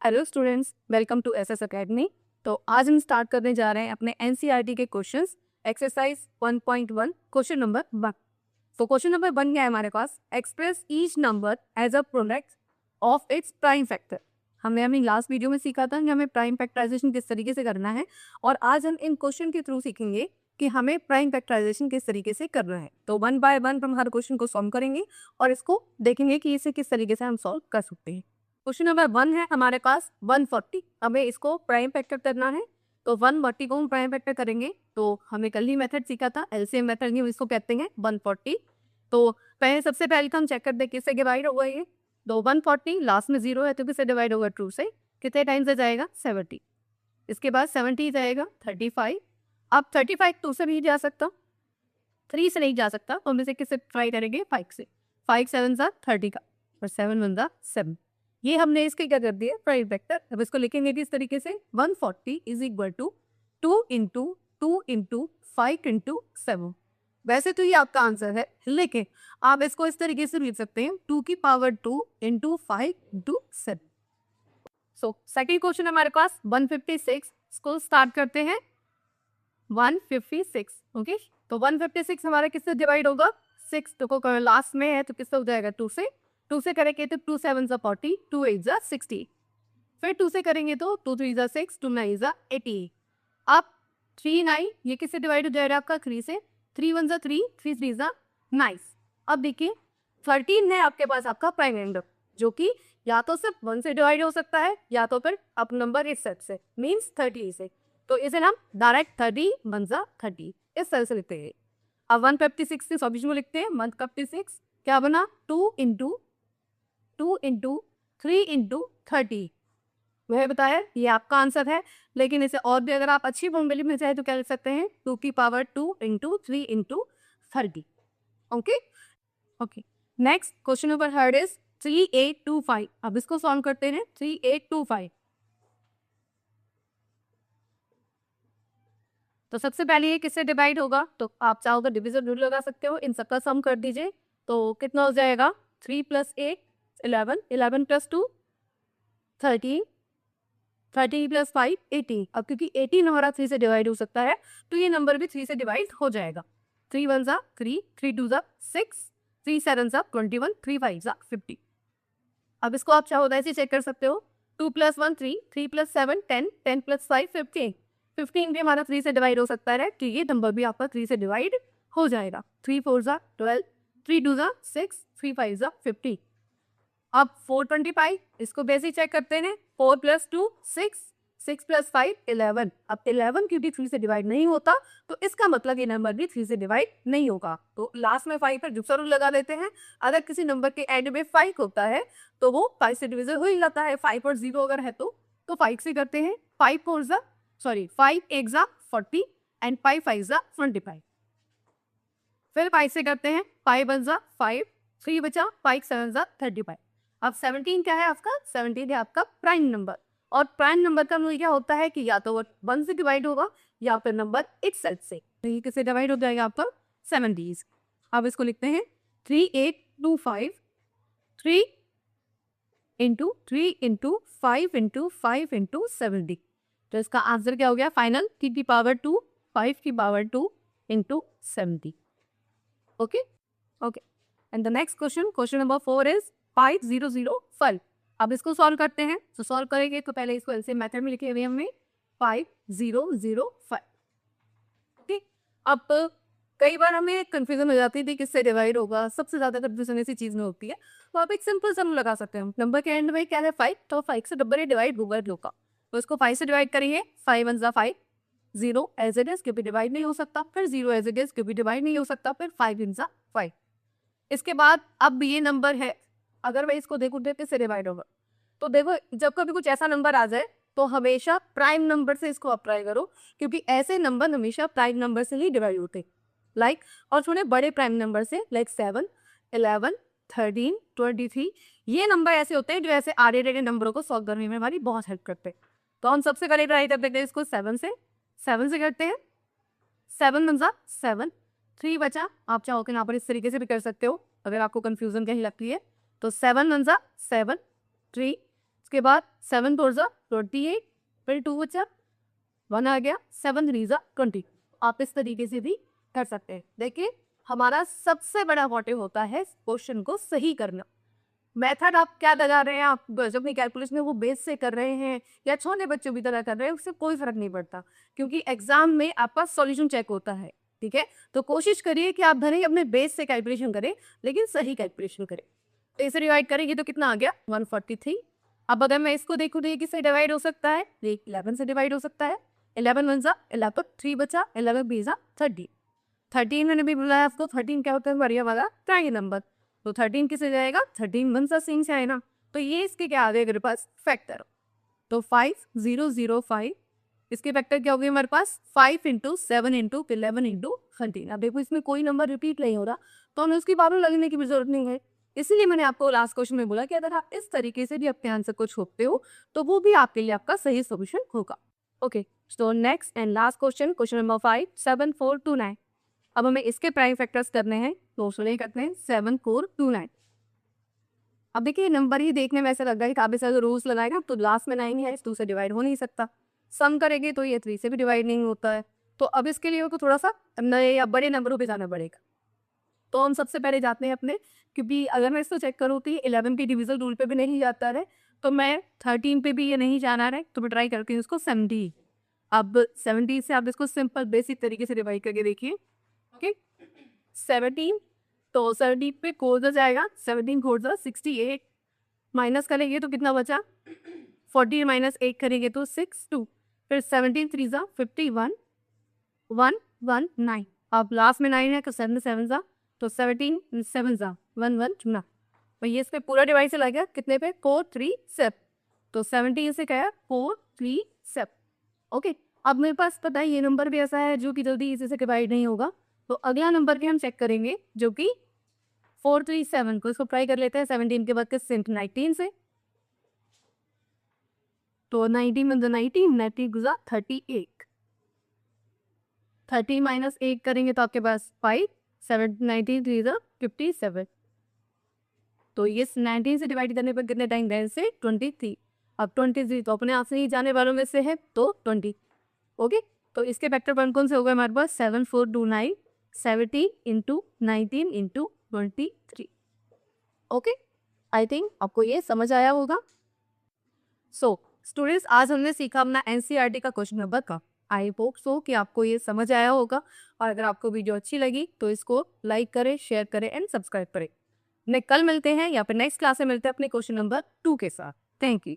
Hello students, welcome to SS academy. तो आज हम स्टार्ट करने जा रहे हैं अपने एनसीईआरटी के क्वेश्चंस, एक्सरसाइज 1.1 क्वेश्चन नंबर 1। तो क्वेश्चन नंबर 1 क्या है हमारे पास? Express each number as a product of its prime factor. हमने अपनी लास्ट वीडियो में सीखा था कि हमें प्राइम फैक्टराइजेशन किस तरीके से करना है, और आज हम इन क्वेश्चन के थ्रू सीखेंगे कि हमें प्राइम फैक्टराइजेशन किस तरीके से करना है। तो 1 बाय 1 हम हर क्वेश्चन को सॉल्व करेंगे और इसको देखेंगे कि इसे किस तरीके से हम सॉल्व कर सकते हैं। क्वेश्चन नंबर 1 है हमारे पास 140। हमें इसको प्राइम फैक्टर करना है, तो 140 को हम प्राइम फैक्टर करेंगे। तो हमें कल ही मेथड सीखा था, एलसीएम मेथड, इसको कहते हैं 140। तो पहले सबसे पहले हम चेक करते हैं किससे डिवाइड होगा ये। तो 140 लास्ट में 0 है तो किससे डिवाइड होगा? 2 से। कितने टाइम से जाएगा? 70। इसके बाद 70 जाएगा 35। अब 35 2 से नहीं जा सकता, 3 से नहीं जा सकता, तो हम इसे किससे ट्राई करेंगे? 5 से। 5 7 जा 30 का, और 7 1 जा 7। ये हमने इसके क्या कर दिया? Prime factor. अब इसको लिखेंगे इस तरीके से, 140 is equal to 2 into 2 into 5 into 7। वैसे तो ये आपका आंसर है, लेकिन आप इसको इस तरीके से लिख सकते हैं 2 की power 2 into 5 into 7। So second question हमारे पास 156। इसको स्टार्ट करते हैं 156। ओके, तो 156 हमारा किससे डिवाइड होगा? 6 तो लास्ट में है तो किससे हो जाएगा? 2 से। 2 से करेंगे तो 2 7 जा 40, 2 8 जा 60। फिर 2 से करेंगे तो 2 3 जा 6, 2 9 जा 80। अब 3 9 ये किससे डिवाइड हो जाएगा आपका? 3 से। 3 1 जा 3, 3 3 जा 9। अब देखिए 13 है आपके पास आपका प्राइम नंबर, जो कि या तो सिर्फ 1 से डिवाइड हो सकता है या तो फिर अप नंबर इस सेट से, मीन्स 30 से। तो इसे हम डायरेक्ट 30 1 जा 30 इस तरह से लिखते हैं। अब 156 से सॉल्यूशन में लिखते हैं। 156 क्या बना? 2 इंटू 2 इंटू 3 इंटू 30। वह बताया ये आपका आंसर है, लेकिन इसे और भी अगर आप अच्छी फॉर्मूले में चाहे तो क्या लिख सकते हैं? 2 की power 2 into 3 into 30। Okay okay, next question number third is 3825। अब इसको सॉल्व करते हैं। 3825, तो सबसे पहले ये किससे डिवाइड होगा? तो आप चाहो तो डिविजन रूल लगा सकते हो, इन सबका सम कर दीजिए। तो कितना हो जाएगा? 3 + 8 11, 11 + 2 13, 13 + 5 18। अब क्योंकि 18 हमारा 3 से डिवाइड हो सकता है, तो ये नंबर भी 3 से डिवाइड हो जाएगा। 3 1 जा 3, 3 2 जा 6, 3 7 जा 21, 3 5 जा 50। अब इसको आप चाहो तो ऐसे चेक कर सकते हो। 2 + 1 3, 3 + 7 10, 10 + 5 15। 15 भी हमारा 3 से डिवाइड हो सकता है, तो ये नंबर भी आपका 3 से डिवाइड हो जाएगा। 3 4 जा 12, 3 2 जा 6, 3 5 जा 50। अब 425, इसको बेसिक चेक करते हैं। 4 + 2 6, 6 + 5 11। अब 11 क्योंकि 3 से डिवाइड नहीं होता, तो इसका मतलब ये नंबर भी 3 से डिवाइड नहीं होगा। तो लास्ट में 5 पर जुक्सा रूल लगा देते हैं। अगर किसी नंबर के एंड में 5 होता है तो वो 5 से डिविजन हो ही जाता है। 5 और 0 अगर है तो 5 से करते हैं। 5 4 जा 5 1 जा 40 एंड 5 5 जा 25। फिर 5 से करते हैं। 5 1 जा 5, 3 बचा, 5 7 जा 35। अब 17 क्या है आपका? 17 है आपका प्राइम नंबर, और प्राइम नंबर का मूल्य क्या होता है कि या तो वो 1 से डिवाइड होगा या फिर नंबर इटसेल्फ से। तो ये किससे डिवाइड हो जाएगा आपका? 70। अब इसको लिखते हैं 3825, 3 इंटू 3 इंटू 5 इंटू 5 इंटू 70। तो इसका आंसर क्या हो गया फाइनल? 3 की पावर 2, 5 की power 2 into 70। Okay okay, and the next question, question number 4 is 500 अब इसको सॉल्व करते हैं। तो सॉल्व करेंगे तो पहले इसको ऐसे मेथड में लिखे हुए हमने 5005। ठीक, अब कई बार हमें कंफ्यूजन हो जाती थी किससे डिवाइड होगा। सबसे ज्यादा कंफ्यूजन ऐसी चीज में होती है, तो आप एक सिंपल सम लगा सकते हैं। नंबर के एंड में क्या है? 5, तो 5 से नंबर डिवाइड होगा जो का, तो इसको 5 से डिवाइड करिए। 5 1 जा 5, 0 एज इट इज क्योंकि डिवाइड नहीं हो सकता, फिर 0 एज इट इज क्योंकि डिवाइड नहीं हो सकता, फिर 5 इन जा 5। इसके बाद अब ये नंबर है, अगर मैं इसको देखूं तो किससे डिवाइड होगा? तो देखो जब कभी कुछ ऐसा नंबर आ जाए तो हमेशा प्राइम नंबर से इसको अप्लाई करो, क्योंकि ऐसे नंबर हमेशा प्राइम नंबर से ही डिवाइड होते। लाइक और थोड़े बड़े प्राइम नंबर से, लाइक 7 11 13 23। ये नंबर ऐसे होते हैं जो ऐसे आधे आधे नंबरों को सॉल्व करने में हमारी बहुत हेल्प करते हैं। तो हम सबसे पहले ट्राई करते हैं इसको 7 से। 7 से करते हैं। 7 1 जा 7, 3 बचा। आप चाहो कि यहाँ पर इस तरीके से भी कर सकते हो अगर आपको कंफ्यूजन कहीं लगती है। तो 7 1 जा 7, 3, उसके बाद 7 4 जा 28, फिर 2 बचा, 1 आ गया, 7 3 जा 20। आप इस तरीके से भी कर सकते हैं। देखिए हमारा सबसे बड़ा मोटिव होता है क्वेश्चन को सही करना। मेथड आप क्या लगा रहे हैं, आप जब अपनी कैलकुलेशन में वो बेस से कर रहे हैं या छोटे बच्चों की तरह कर रहे हैं, उससे कोई फर्क नहीं पड़ता, क्योंकि एग्जाम में आपका सॉल्यूशन चेक होता है। ठीक है, तो कोशिश करिए कि आप भले ही अपने बेस से कैलकुलेशन करें लेकिन सही कैलकुलेशन करें। तो इसे डिवाइड करेंगे तो कितना आ गया 143। अब अगर मैं इसको देखूँ तो ये किससे डिवाइड हो सकता है, 11 से डिवाइड हो सकता है। 11 1 जा 11, 3 बचा, 11 20 जा 30। 13 मैंने भी बोला है आपको, 13 क्या होता है, बढ़िया वाला ट्रायंगल नंबर। तो 13 किसे जाएगा, 13 1 सा सिंह से आए ना, तो ये इसके क्या आ गए मेरे पास फैक्टर। तो 5005, इसके फैक्टर क्या हो गए हमारे पास 5 इंटू 7 इंटू 11 इंटू 13। अब देखो इसमें कोई नंबर रिपीट नहीं हो रहा, तो हमें उसकी बारों लगने की भी जरूरत नहीं है। इसलिए मैंने आपको लास्ट क्वेश्चन में बोला कि अगर आप इस तरीके से भी अपने आंसर को छोपते हो तो वो भी आपके लिए आपका सही सोल्यूशन होगा। Okay, so next and last question, question number 5, 7 4 2 9। अब हमें इसके प्राइम फैक्टर्स करने हैं, तो उसमें करते हैं 7 4 2 9। अब देखिए नंबर ही देखने में ऐसा लग रहा है कि आप इसे अगर रूल्स लगाएगा तो लास्ट में 9 है, 2 से डिवाइड हो नहीं सकता। सम करेंगे तो ये 3 से भी डिवाइड नहीं होता है। तो अब इसके लिए तो थोड़ा सा नए या बड़े नंबरों पे जाना पड़ेगा। तो हम सबसे पहले जाते हैं अपने, क्योंकि अगर मैं इसको चेक करूँ तो ये 11 के डिविजल रूल पे भी नहीं जाता है, तो मैं 13 पे भी ये नहीं जाना है, तो मैं ट्राई करती हूँ इसको 70। अब 70 से आप इसको सिंपल बेसिक तरीके से डिवाइड करके देखिए। ओके, 17, तो 17 पे कोर्स जाएगा, 17 कोर्स 68, माइनस करेंगे तो कितना बचा 40 माइनस 8 करेंगे तो 6 2, फिर 17 3 जा 51 1 1 9। अब लास्ट में 9 है तो 7 7 जा, तो 17 7 जा 1 1 चुना, तो ये इस पे पूरा डिवाइड चला गया कितने पे 4 3 7, तो 17 से क्या है 4 3 7। ओके, अब मेरे पास पता है ये नंबर भी ऐसा है जो कि जल्दी इसी से डिवाइड नहीं होगा, तो अगला नंबर भी हम चेक करेंगे जो कि 437 को, इसको ट्राई कर लेते हैं 17 के बाद के 19 से, तो 19 में 19 90 गुजा 38, 30 माइनस 8 करेंगे तो आपके पास 5 7 19 3 57, तो ये 19 से डिवाइड करने पर कितने टाइम गए से 23। अब 23 तो अपने आप से ही जाने वालों में से है तो 20। ओके, तो इसके फैक्टर कौन कौन से हो गए हमारे पास 7 4 2 9, 70 into 19 into 23। Okay, I think आपको ये समझ आया होगा। सो स्टूडेंट्स, आज हमने सीखा अपना एनसीईआरटी का क्वेश्चन नंबर का। आई होप सो कि आपको ये समझ आया होगा, और अगर आपको वीडियो अच्छी लगी तो इसको लाइक करें, शेयर करें एंड सब्सक्राइब करें। कल मिलते हैं या फिर नेक्स्ट क्लास में मिलते हैं अपने क्वेश्चन नंबर 2 के साथ। Thank you.